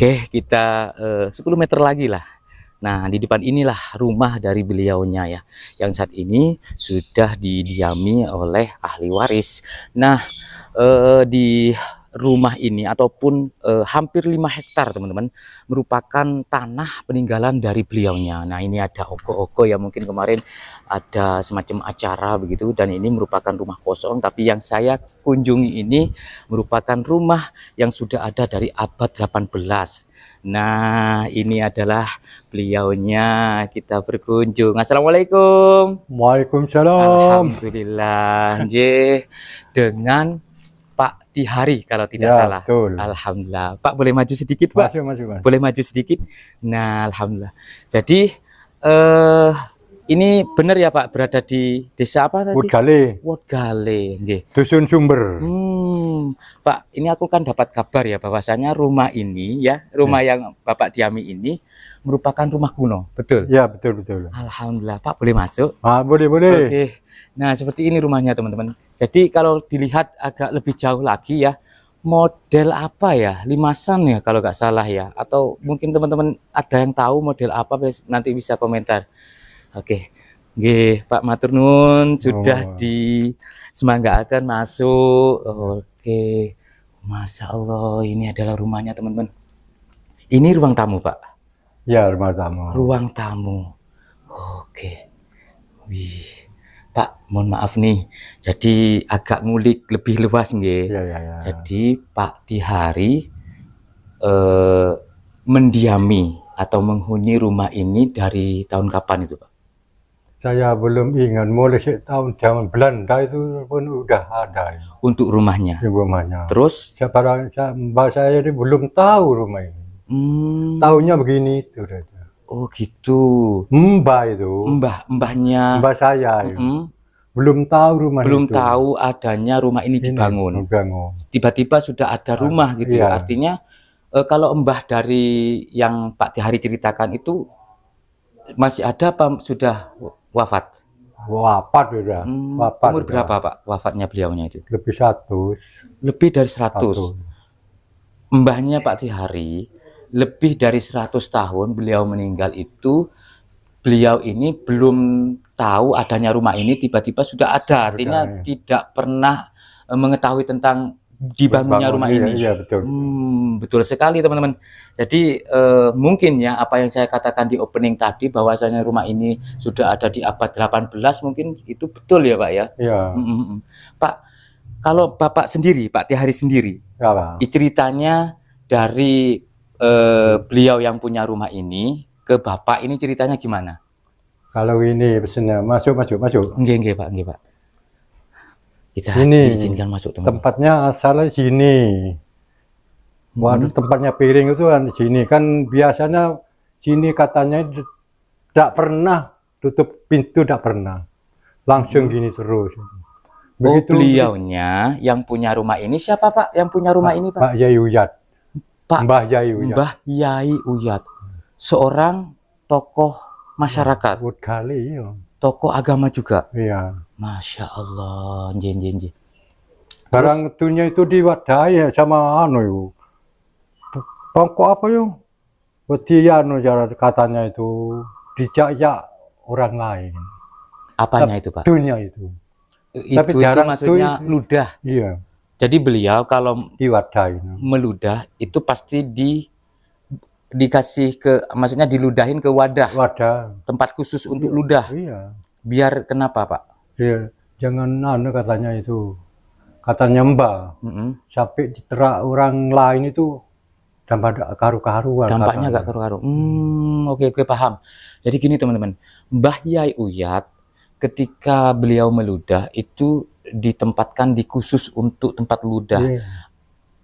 Oke, kita 10 meter lagi lah. Nah, di depan inilah rumah dari beliaunya ya, yang saat ini sudah didiami oleh ahli waris. Nah, di rumah ini ataupun hampir 5 hektar teman-teman, merupakan tanah peninggalan dari beliaunya. Nah, ini ada ogo-ogo ya, mungkin kemarin ada semacam acara begitu, dan ini merupakan rumah kosong, tapi yang saya kunjungi ini merupakan rumah yang sudah ada dari abad 18. Nah, ini adalah beliaunya, kita berkunjung. Assalamualaikum. Waalaikumsalam. Alhamdulillah, dengan Pak Tihari kalau tidak Ya, salah. betul. Alhamdulillah. Pak, boleh maju sedikit, Pak? Masuk. Boleh maju sedikit? Nah, alhamdulillah. Jadi ini benar ya, Pak, berada di desa apa tadi? Wudgale, Wodgale, nggih. Dusun Sumber. Pak, ini aku kan dapat kabar ya bahwasanya rumah ini ya, rumah yang Bapak diami ini merupakan rumah kuno, betul? Ya, betul. Alhamdulillah, Pak, boleh masuk? Boleh. Oke. Nah, seperti ini rumahnya, teman-teman. Jadi kalau dilihat agak lebih jauh lagi ya, model apa ya? Limasan ya kalau nggak salah ya. Atau mungkin teman-teman ada yang tahu model apa, nanti bisa komentar. Oke. Nggih, Pak matur nuwun sudah disemanggakan masuk. Oke. Masya Allah, ini adalah rumahnya, teman-teman. Ini ruang tamu, Pak. Ya, rumah tamu. Ruang tamu. Oke. Wih. Pak, mohon maaf nih. Jadi agak ngulik lebih luas nggih. Ya. Jadi Pak Tihari mendiami atau menghuni rumah ini dari tahun kapan itu, Pak? Saya belum ingat, mulai tahun zaman Belanda itu pun udah ada ya, Untuk rumahnya. rumahnya. Terus? Mbak saya ini belum tahu rumah ini. Tahunya begini itu. Oh gitu. Mbak itu. Mbahnya. Mbak saya. Belum tahu rumah belum itu. tahu adanya rumah ini dibangun. Tiba-tiba sudah ada rumah gitu ya. Artinya kalau mbah dari yang Pak Tihari ceritakan itu masih ada apa sudah wafat? Wafat sudah. Umur berapa, Pak, wafatnya beliaunya itu? Lebih 100. Lebih dari 100. Mbahnya Pak Tihari lebih dari 100 tahun beliau meninggal itu, beliau ini belum tahu adanya rumah ini, tiba-tiba sudah ada. Artinya tidak pernah mengetahui tentang dibangunnya rumah ini. Iya, betul. Betul sekali, teman-teman. Jadi mungkin ya apa yang saya katakan di opening tadi, bahwasanya rumah ini sudah ada di abad 18, mungkin itu betul ya, Pak ya? Iya. Pak, kalau Bapak sendiri, Pak Tihari sendiri, ceritanya dari beliau yang punya rumah ini ke Bapak ini ceritanya gimana? Kalau ini pesannya masuk. Nggih, Pak. Kita ini diizinkan masuk, teman. Tempatnya asalnya sini. Waduh, tempatnya piring itu kan di sini. Kan biasanya sini katanya tidak pernah tutup pintu, tidak pernah. Langsung gini terus. Begitu. Beliaunya yang punya rumah ini siapa, Pak? Yang punya rumah ini, Pak? Pak Yai Uyat. Mbah Yai Uyat. Seorang tokoh masyarakat. Kali, iya. Tokoh agama juga. Iya. Masya Allah, jenjen. Barang itunya itu diwadai sama itu. Pokok apa yuk? Betiano katanya itu dijak orang lain. Apanya itu, Pak? Itunya itu. Tapi jarang maksudnya ludah. Iya. Jadi beliau kalau diwadai meludah itu pasti dikasih ke, maksudnya diludahin ke wadah. Tempat khusus untuk ludah. Iya. Biar kenapa, Pak? Iya, jangan katanya itu. Katanya Mbak. Sampai diterak orang lain itu tambah karu-karuan. Dampaknya agak karu-karu. Oke, paham. Jadi gini, teman-teman. Mbah Yai Uyat ketika beliau meludah itu ditempatkan di khusus untuk tempat ludah.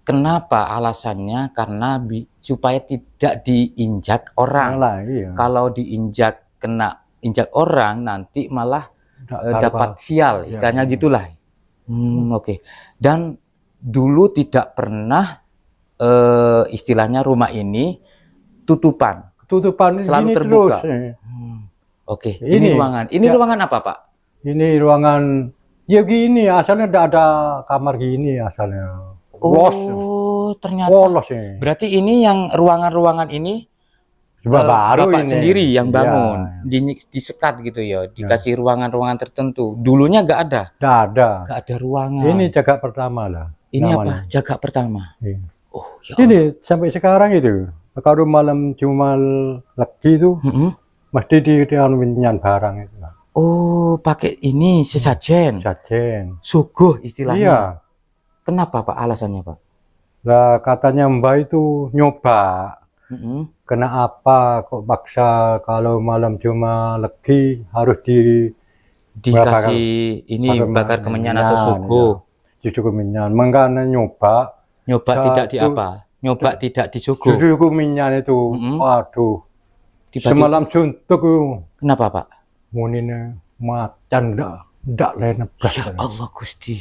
Kenapa? Alasannya karena supaya tidak diinjak orang. Kalau diinjak, kena injak orang, nanti malah dapat sial, istilahnya gitulah. Oke. Dan dulu tidak pernah istilahnya rumah ini tutupan selalu terbuka. Oke. Ini ruangan apa, Pak? Ini ruangan ya gini, asalnya tidak ada kamar gini asalnya. Oh, Oh, ternyata. Polos ini. Berarti ini yang ruangan-ruangan ini Coba baru Bapak ini. sendiri yang Iya. bangun, disekat gitu ya, dikasih ruangan-ruangan tertentu. Dulunya nggak ada, Nggak ada. nggak ada ruangan. Ini jaga pertama lah. Ini namanya. apa? Jaga pertama. Iya. Oh, ya Ini sampai sekarang itu. Kalau malam Jumat lagi itu Allah. mesti di minyan barang itu. Oh, pakai ini sesajen, Jajan. suguh istilahnya. Iya. Kenapa Pak? Alasannya Pak? Lah katanya Mbak itu nyoba. Mm-mm. Kena apa kok paksa kalau malam Jumat lagi harus Dikasih ini bakar kemenyan atau suguh. Cucu kemenyan. Makanya nyoba. Nyoba tidak di Satu- apa? Nyoba tidak di suguh. Cucu kemenyan itu. Waduh. Tiba-tiba- Semalam suntuk itu. Kenapa Pak? Munine macan ndak lain blas. Ya Allah Gusti.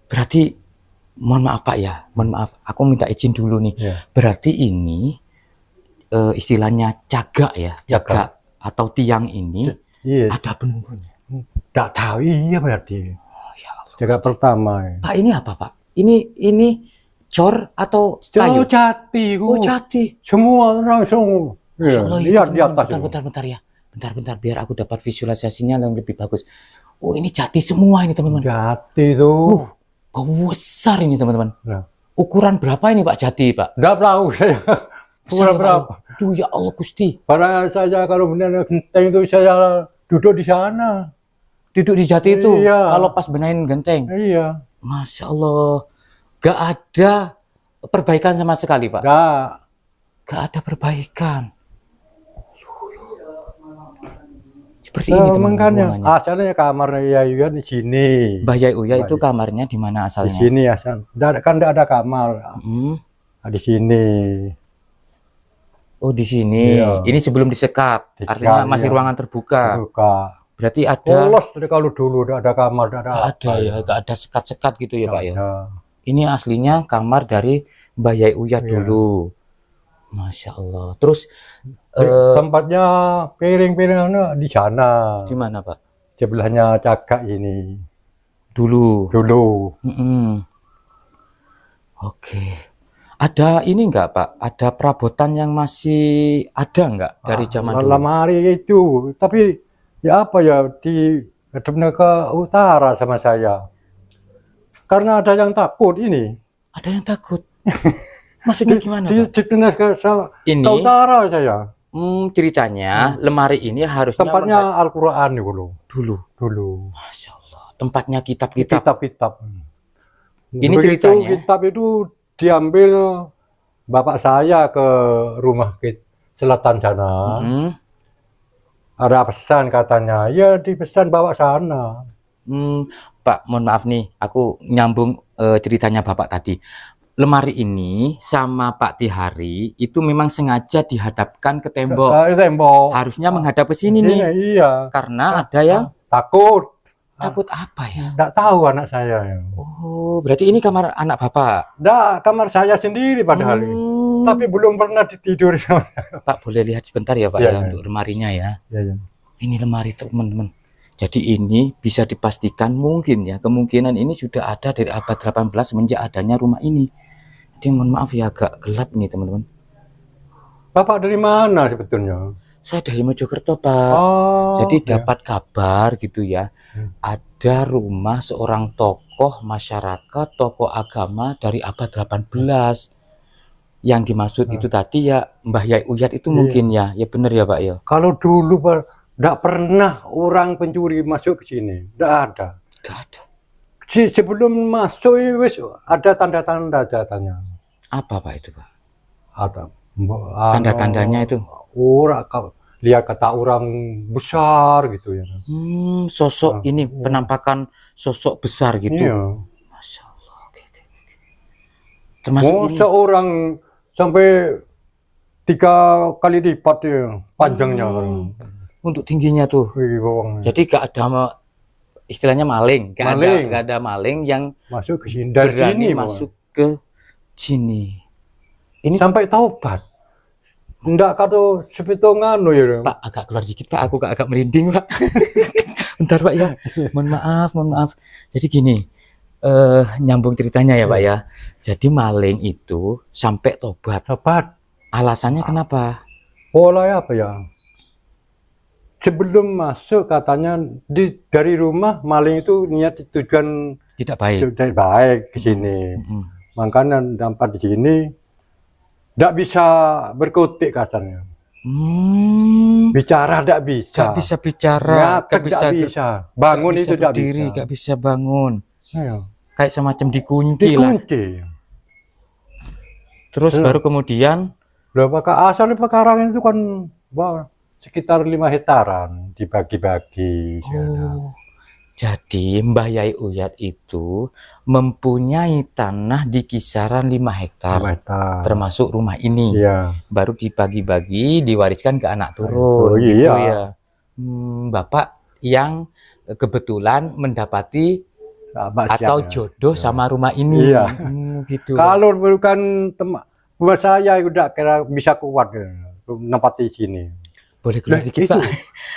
Berarti mohon maaf Pak ya, mohon maaf. Aku minta izin dulu nih. Iya. Berarti ini istilahnya jaga ya, jaga atau tiang ini Iya, ada penunggunya. ndak tahu iya berarti. Oh, ya Allah. Jaga pertama. Ya. Pak ini apa Pak? Ini cor atau kayu? Jati, Oh jati. semua langsung. Masya Iya, Allah, itu, lihat di teman-teman. atas. itu. Bentar ya. Bentar biar aku dapat visualisasinya yang lebih bagus. Oh ini jati semua ini teman-teman. Jati itu. Besar ini teman-teman. Nah, Ukuran berapa ini Pak jati Pak? nggak tahu saya. Besar, Ukuran berapa? Pak. Duh ya Allah Gusti. Padahal saya kalau benar genteng itu saya duduk di sana. Duduk di jati itu. Iya. Kalau pas benahin genteng. Iya. Masya Allah. Gak ada perbaikan sama sekali Pak. Nggak. Gak ada perbaikan. Seperti ini teman-teman. Makanya ruangannya. asalnya kamar ya di sini. Mbah Yai Uya itu kamarnya di mana Di asalnya? sini asal. Kan nggak ada kamar. Hmm. Nah, di sini. Oh di sini. Iya. Ini sebelum disekat. Disekat, Artinya masih iya. ruangan terbuka. Buka. Berarti ada. Polos dari kalau dulu nggak ada kamar, nggak ada. Gak ada apa. ya. Gak ada sekat-sekat gitu ya Pak ya. Ada. Ini aslinya kamar dari Mbah Yai Uya Iya. dulu. Masya Allah. Terus Tempatnya piring-piringnya di sana. di mana Pak? Sebelahnya cagak ini. Dulu. Dulu. Mm-mm. Oke. Ada ini enggak Pak? Ada perabotan yang masih ada enggak dari zaman dulu? Lemari itu. Tapi ya apa ya di hadapnya ke utara sama saya. Karena ada yang takut ini. Ada yang takut. Maksudnya gimana Pak? Di tengah ke Ini utara saya. ceritanya lemari ini harusnya Tempatnya Al-Quran dulu. dulu. Masya Allah. Tempatnya kitab-kitab. Kitab-kitab. Ini Begitu ceritanya. kitab itu diambil bapak saya ke rumah selatan sana. Hmm. Ada pesan katanya, ya dipesan bawa sana. Pak, mohon maaf nih, aku nyambung ceritanya Bapak tadi. Lemari ini sama Pak Tihari itu memang sengaja dihadapkan ke tembok. Tembok. Harusnya menghadap ke sini nih. Iya. Karena ada yang Takut. takut apa ya? Nggak tahu anak saya. Oh, berarti ini kamar anak Bapak. Nggak, kamar saya sendiri padahal. Tapi belum pernah ditidur. Pak, boleh lihat sebentar ya Pak Iya, ya, iya. untuk lemarinya ya. Ya, ya. Ini lemari teman-teman. Jadi ini bisa dipastikan mungkin ya, kemungkinan ini sudah ada dari abad 18 semenjak adanya rumah ini. Jadi mohon maaf ya agak gelap nih teman-teman. Bapak dari mana sebetulnya? Saya dari Mojokerto Pak. Oh, Jadi ya. dapat kabar gitu ya, ada rumah seorang tokoh masyarakat, tokoh agama dari abad 18. Yang dimaksud itu tadi ya Mbah Yai Uyat itu mungkin ya benar ya Pak ya. Kalau dulu Pak, nggak pernah orang pencuri masuk ke sini. Nggak ada. Gak ada. Sebelum masuk wis ada tanda-tanda katanya. Apa Pak itu Pak? Ada Tanda-tandanya itu? Orang lihat kata orang besar gitu ya. Sosok ini penampakan sosok besar gitu. Iya. Masya Allah. Oke. Termasuk ini. Seorang sampai 3 kali lipat ya panjangnya. Untuk tingginya tuh. Wih, bawang. Jadi gak ada istilahnya maling. Gak ada maling yang Masuk ke sini dari berani sini masuk ke sini. Ini sampai taubat. Ndak kado sepitungan loh ya. Pak agak keluar dikit Pak, aku agak merinding Pak. Bentar Pak ya. Mohon maaf. Jadi gini, nyambung ceritanya ya Pak Iya. ya. Jadi maling itu sampai tobat. Dapat Alasannya kenapa? pola apa ya? Sebelum masuk katanya dari rumah maling itu niat tujuan Tidak baik. sudah baik ke sini. Mm-mm. Makanya dapat di sini tidak bisa berkutik katanya. Bicara tidak bisa. Gak bisa bicara, Ngatek gak bisa, tidak bisa. Bangun gak itu bisa tidak berdiri, bisa. gak bisa bangun. Ayo. Kayak semacam dikunci lah. Dikunci. Terus Iya. baru kemudian, Berapa asalnya pekarangan itu kan wah, sekitar 5 hektaran dibagi-bagi. oh, jadi Mbah Yai Uyat itu mempunyai tanah di kisaran 5 hektar, 5 hektar. termasuk rumah ini. Iya. Baru dibagi-bagi, diwariskan ke anak Oh, turun, iya. gitu ya. Bapak yang kebetulan mendapati atau jodoh sama rumah ini. Iya. Gitu. Kalau bukan buat saya udah kira bisa kuat nempati sini. Boleh keluar dikit, itu, Pak?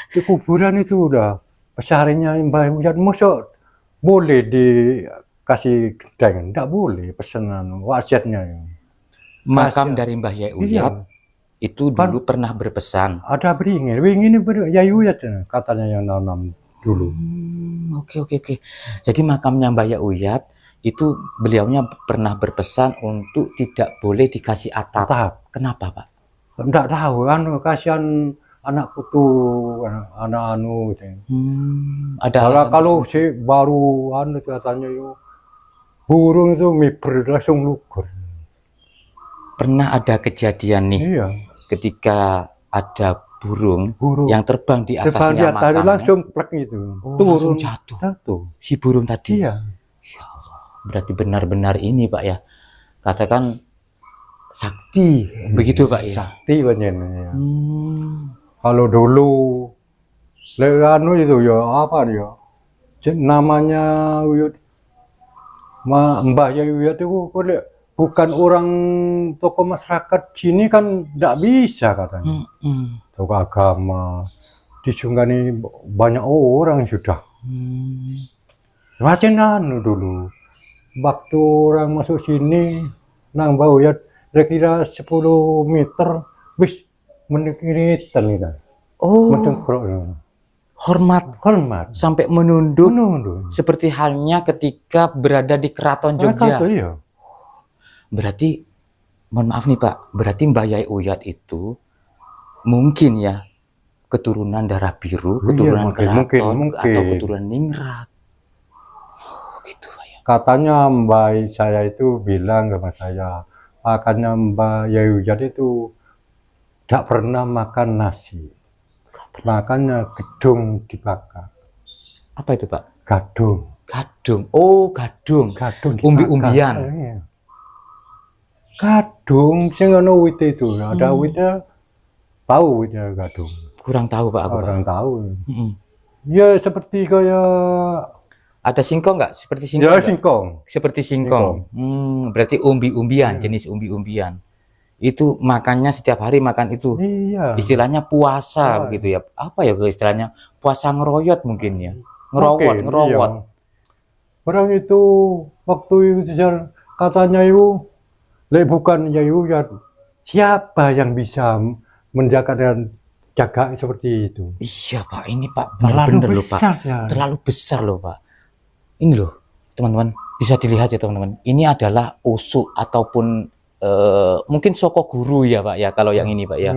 di kuburan itu udah pesarinya Mbah Uyat masuk boleh dikasih gedeng, enggak boleh pesanan wasiatnya. Makam Kasihan. dari Mbah Yai Iya. Uyat itu Kan dulu pernah berpesan. ada beringin ini Yai Uyat katanya yang nanam dulu. Oke. Jadi makamnya Mbah Yai Uyat itu beliaunya pernah berpesan untuk tidak boleh dikasih atap. Kenapa, Pak? Enggak tahu kan kasihan anak putu anak anu gitu. Ada alasan Kalau si baru anu katanya yo burung itu miber langsung lugur. pernah ada kejadian nih Iya. ketika ada burung Burung yang terbang di depan atasnya dia tadi makamnya. langsung plek itu. Oh, Turun langsung jatuh. jatuh. Si burung tadi. Iya. Berarti benar-benar ini Pak ya, katakan sakti, begitu Pak ya. Sakti banyak. Hmm. Kalau dulu anu itu ya apa dia? Namanya Uyut Mbah Yai Uyat itu bukan orang tokoh masyarakat sini kan tidak bisa katanya. Tokoh agama disungani banyak orang sudah. Macam anu dulu. Waktu orang masuk sini nang Mbah Uyat kira-kira 10 meter wis menekiritan itu. Oh, Mencengkrok. hormat sampai menunduk Menunduk. seperti halnya ketika berada di keraton Jogja. Iya. Berarti, mohon maaf nih Pak, berarti Mbah Yai Uyat itu mungkin ya keturunan darah biru, keturunan keraton, atau keturunan ningrat. Oh, gitu Pak ya. Katanya Mbak saya itu bilang sama saya, makanya Mbak Yai Uyat itu tidak pernah makan nasi. Makanya gedung dibakar. Apa itu Pak? Gadung. Gadung. Oh, gadung. Gadung dibakar. Umbi-umbian. Iya. Gadung sing ono wit itu, ada witnya. Tahu witnya gadung. Kurang tahu Pak aku. Orang tahu. Ya seperti kayak ada singkong nggak? Seperti singkong? ya nggak? singkong. Seperti singkong. Berarti umbi-umbian, jenis umbi-umbian. Itu makannya setiap hari makan itu. Iya. Istilahnya puasa begitu ya. Apa ya istilahnya? Puasa ngeroyot mungkin ya. Ngerowot. Iya. Orang itu waktu itu katanya itu bukan Yai Uyat. Siapa yang bisa menjaga dan jaga seperti itu? Iya Pak, ini Pak Terlalu benar-benar loh Pak. ya. Terlalu besar loh Pak. Ini loh teman-teman, bisa dilihat ya teman-teman. Ini adalah usuk ataupun mungkin soko guru ya Pak ya, kalau yang ini Pak ya.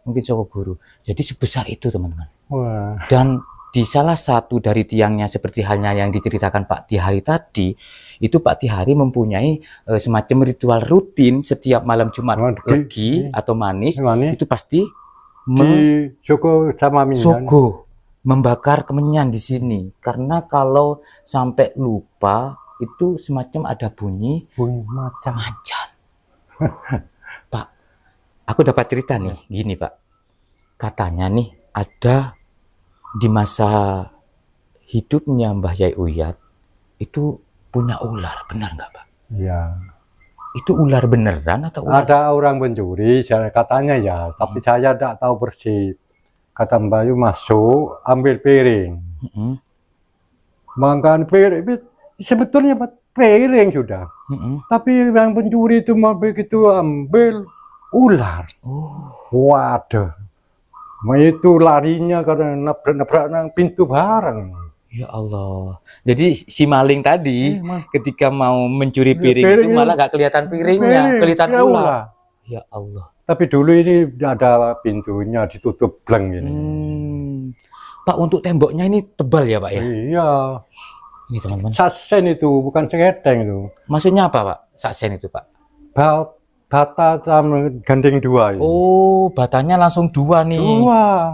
Mungkin soko guru. Jadi sebesar itu teman-teman. Wah. Dan di salah satu dari tiangnya seperti halnya yang diceritakan Pak Tihari tadi, itu Pak Tihari mempunyai semacam ritual rutin setiap malam Jumat Legi atau manis, itu pasti Joko sama Minyan. membakar kemenyan di sini. Karena kalau sampai lupa itu semacam ada bunyi macan. Pak, aku dapat cerita nih, gini Pak. Katanya nih ada di masa hidupnya Mbah Yai Uyat itu punya ular, benar nggak Pak? Iya. Itu ular beneran atau ular? Ada orang mencuri, katanya ya, tapi saya tidak tahu persis. Kata Mbak Yu masuk, ambil piring. Makan piring, sebetulnya piring sudah. Mm-mm. Tapi yang pencuri itu mau begitu ambil ular. Oh, Waduh. Itu larinya karena nabrak-nabrak pintu barang. ya Allah. Jadi si maling tadi Mas. ketika mau mencuri Ya, piring itu piring malah gak kelihatan piringnya, kelihatan ya ular. Ya Allah. Tapi dulu ini ada pintunya ditutup bleng ini. Pak, untuk temboknya ini tebal ya Pak ya? Iya. Ini teman-teman. Sasen itu bukan cengketeng itu. Maksudnya apa Pak? Saksen itu Pak? Bata sama gandeng dua itu. Oh, batanya langsung dua nih. Dua.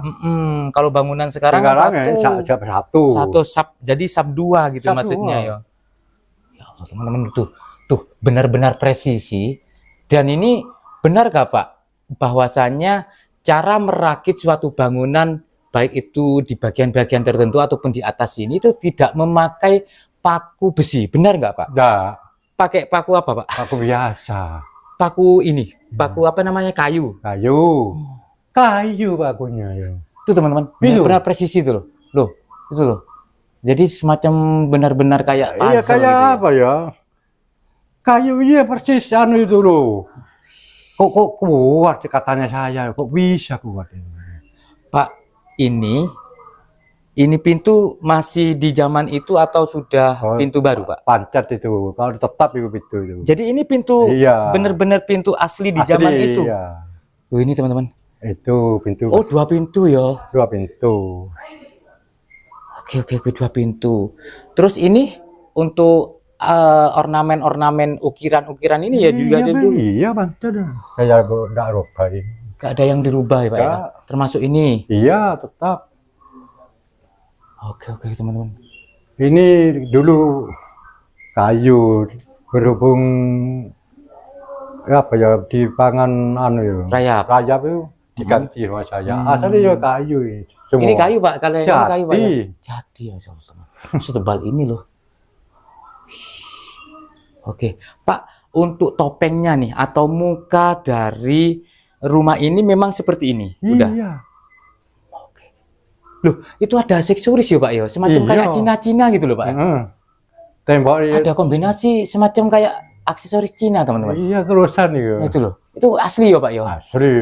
Kalau bangunan sekarang kan satu. Satu sub, jadi sub dua gitu Sub maksudnya dua. ya. Ya Allah teman-teman, tuh benar-benar presisi. Dan ini benar gak Pak bahwasanya cara merakit suatu bangunan baik itu di bagian-bagian tertentu ataupun di atas ini itu tidak memakai paku besi, benar nggak Pak? Enggak, Pakai paku apa Pak? paku biasa. Paku ini, paku apa namanya, kayu. Kayu pakunya ya. Itu teman-teman, benar-benar presisi itu loh. Itu loh. Jadi semacam benar-benar kayak puzzle. Iya kayak gitu ya. apa ya? Kayu iya persis anu itu loh. Kok kuat katanya saya, kok bisa kuat ini? Pak, ini pintu masih di zaman itu atau sudah pintu baru Pak? Pancat itu, kalau tetap itu pintu itu. Jadi ini pintu iya. benar-benar pintu asli di zaman itu. Iya. Oh ini teman-teman. Itu pintu. Oh, dua pintu ya. Dua pintu. Oke, dua pintu. Terus ini untuk ornamen-ornamen ukiran-ukiran ini ya juga ada dulu. Iya, pancat. Kayak enggak rubah ini. Gak ada yang dirubah ya Pak ya? Termasuk ini. Iya, tetap. Oke teman-teman. Ini dulu kayu berhubung apa ya dipangan anu ya. Rayap itu diganti sama saya. Asalnya ya kayu ini. Semua. Ini kayu Pak, kalau yang ini kayu Pak. Ya? Jati ya teman. Setebal ini loh. Oke, Pak, untuk topengnya nih atau muka dari rumah ini memang seperti ini. Udah. Iya. Oke. Loh, itu ada aksesoris ya Pak ya, semacam kayak Cina-Cina gitu loh Pak. Tembok ada kombinasi semacam kayak aksesoris Cina teman-teman. Iya, terusan ya. Itu loh. Itu asli ya Pak ya. Asli.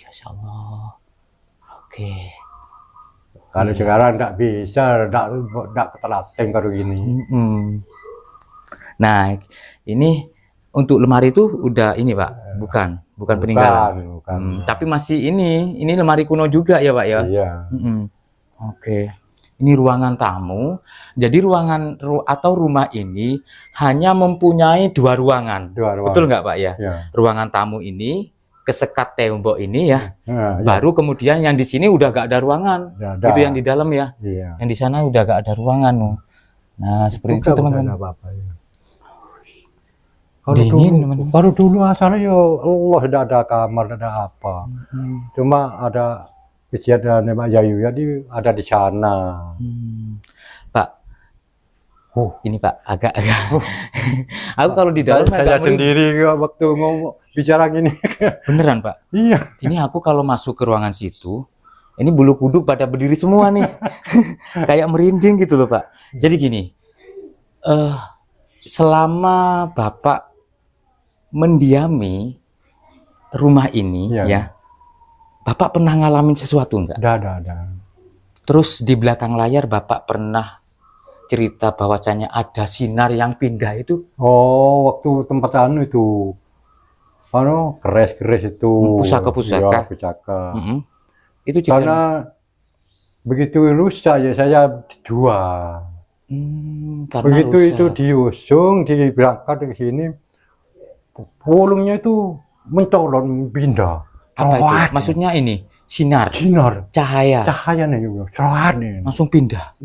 Masya Allah. Oke. Kalau sekarang enggak bisa, enggak ketelaten kalau gini. Nah, ini untuk lemari itu udah ini Pak, bukan peninggalan. Bukan. Tapi masih ini lemari kuno juga ya Pak ya. Iya. Oke. Ini ruangan tamu. Jadi ruangan atau rumah ini hanya mempunyai dua ruangan. Betul nggak Pak ya? Iya. Ruangan tamu ini kesekat tembok ini ya. Nah, baru kemudian yang di sini udah gak ada ruangan. Itu yang di dalam ya. Iya. Yang di sana udah gak ada ruangan. Nah, seperti itu teman-teman. Baru dulu asalnya ya Allah tidak ada kamar, tidak ada apa. Cuma ada kejadian Mbak Yayu ya ada di sana. Pak, ini Pak agak aku kalau di dalam saya sendiri waktu mau bicara gini. Beneran Pak? Iya. Ini aku kalau masuk ke ruangan situ, ini bulu kuduk pada berdiri semua nih. Kayak merinding gitu loh Pak. Jadi gini, selama Bapak mendiami rumah ini ya, Bapak pernah ngalamin sesuatu enggak? Ada. Terus di belakang layar Bapak pernah cerita bahwasanya ada sinar yang pindah itu? Oh, waktu tempat anu itu, keres itu. Pusaka. Ya, pusaka. Itu juga karena begitu rusak ya saya jual. Begitu rusak. Itu diusung, diberangkat ke sini, pulungnya itu mencolon pindah. Apa itu? Maksudnya ini sinar, cahaya nih juga, cerah nih. Langsung pindah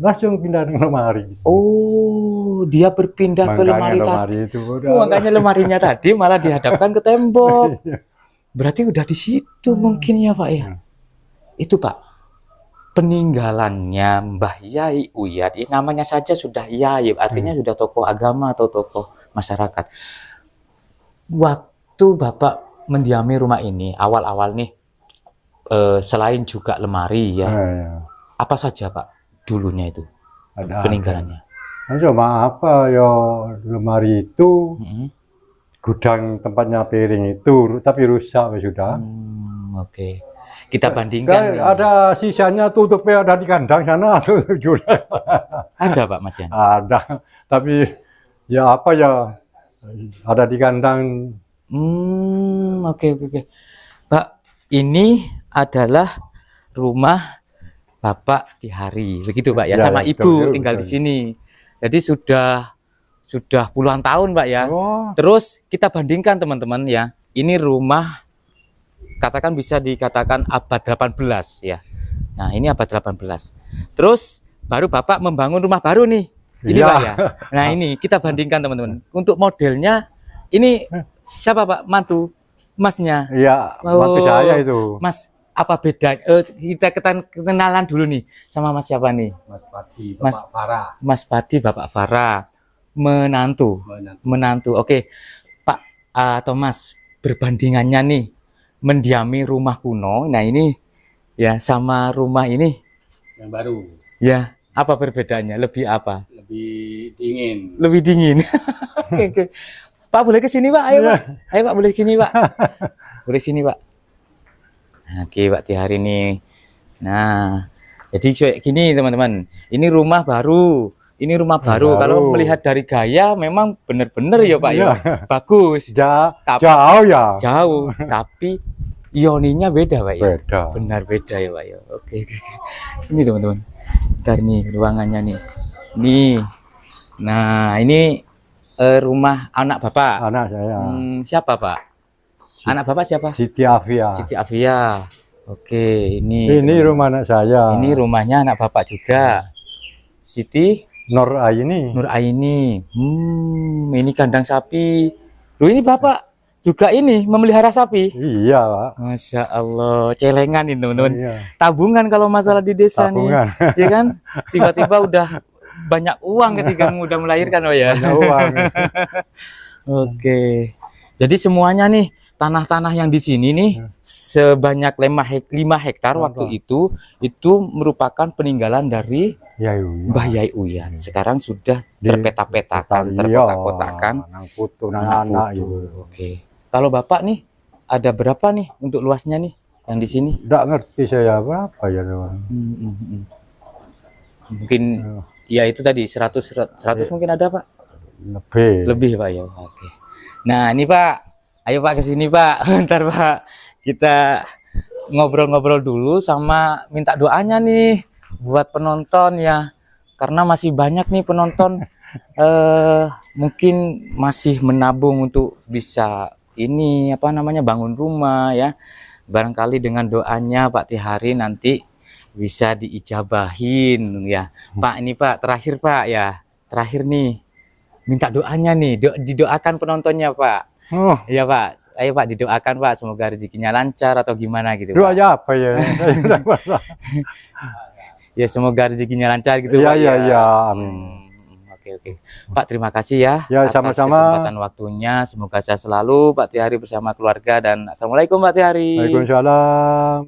ke lemari. Oh, dia berpindah ke lemari tadi. Makanya lemarinya tadi malah dihadapkan ke tembok. Berarti udah di situ mungkin ya Pak ya. Itu Pak, peninggalannya Mbah Yai Uyat, namanya saja sudah Yai, artinya sudah tokoh agama atau tokoh masyarakat. Waktu Bapak mendiami rumah ini awal-awal nih, selain juga lemari ya, apa saja Pak dulunya itu peninggalannya? Cuma apa ya, lemari itu Mm-mm. gudang tempatnya piring itu, tapi rusak ya sudah. Oke. Kita bandingkan nih. Ada sisanya tutupnya ada di kandang sana tutup juga. Ada Pak Mas Yan? Ada, tapi ya apa ya, ada di kandang. Oke, oke, oke. Pak, ini adalah rumah Bapak Tihari, begitu Pak ya, Ya, sama ya, Ibu betul, tinggal di betul. sini. Jadi sudah puluhan tahun Pak ya. Oh, Terus kita bandingkan teman-teman ya. Ini rumah katakan bisa dikatakan abad 18 ya. Nah, ini abad 18. Terus baru Bapak membangun rumah baru nih. Ini iya. Pak ya. Nah, ini kita bandingkan teman-teman. Untuk modelnya ini siapa Pak? Mantu Masnya. Iya, mantu saya itu. Mas, apa beda? Kita kenalan dulu nih sama Mas siapa nih? Mas Padi, Mas- Bapak Farah. Mas Padi, Bapak Farah. Menantu. Menantu. Oke. Pak atau Mas, berbandingannya nih mendiami rumah kuno. Nah, ini ya sama rumah ini Yang baru, ya, apa perbedaannya? Lebih apa? lebih dingin. Lebih dingin. Oke, oke. Pak boleh ke sini, Pak. Ayo, Pak. Ayo, Pak, boleh sini, Pak. Boleh sini, Pak. Oke, Pak Tihari nih. Nah, jadi kayak gini, teman-teman. Ini rumah baru. Ini rumah baru. Baru. Kalau melihat dari gaya memang benar-benar ya, Pak ya. Iya. Bagus. Tapi- Jauh ya. Jauh, tapi ioninya beda, Pak ya. Beda. Benar beda ya, Pak ya. Oke, oke. Ini teman-teman. Ntar nih ruangannya nih. Nih. Nah, ini rumah anak Bapak. Anak saya. Siapa, Pak? Anak Bapak siapa? Siti Afia. Siti Afia. Oke, ini Ini teman-teman. rumah anak saya. Ini rumahnya anak Bapak juga. Siti Nur Aini. Nur Aini. Ini kandang sapi. Loh, ini Bapak juga ini memelihara sapi. Iya, Pak. Masya Allah, celengan ini teman-teman. Iya. Tabungan kalau masalah di desa Tabungan. nih, ya kan? Tiba-tiba udah banyak uang ketika udah melahirkan, oh ya. Ada uang. Oke. Jadi semuanya nih tanah-tanah yang di sini nih sebanyak 5 hektar waktu itu merupakan peninggalan dari Ya, iya. Mbah Yai Uyan. Sekarang sudah Di- terpeta-petakan, Iya, terkotak-kotakan. nang putu, nang Anak anak putu. itu. Oke. Kalau Bapak nih ada berapa nih untuk luasnya nih yang di sini? Nggak ngerti saya berapa ya, Bang. Mungkin ya itu tadi 100 mungkin ada Pak. Lebih. Lebih Pak ya. Oke. Nah, ini Pak. Ayo Pak ke sini Pak. Bentar Pak. Kita ngobrol-ngobrol dulu sama minta doanya nih buat penonton ya. Karena masih banyak nih penonton mungkin masih menabung untuk bisa ini apa namanya bangun rumah ya. Barangkali dengan doanya Pak Tihari nanti bisa diijabahin ya. Pak, ini Pak terakhir Pak ya. Terakhir nih. Minta doanya nih, didoakan penontonnya Pak. Oh, Iya Pak, ayo Pak didoakan Pak, semoga rezekinya lancar atau gimana gitu. doa Pak. aja apa ya? Saya nggak masalah. Ya semoga rezekinya lancar gitu Iya, Pak. iya, ya. iya. Amin. Oke, oke. Pak terima kasih ya, Ya, atas sama-sama. kesempatan waktunya. Semoga sehat selalu Pak Tihari bersama keluarga dan assalamualaikum Pak Tihari. Waalaikumsalam.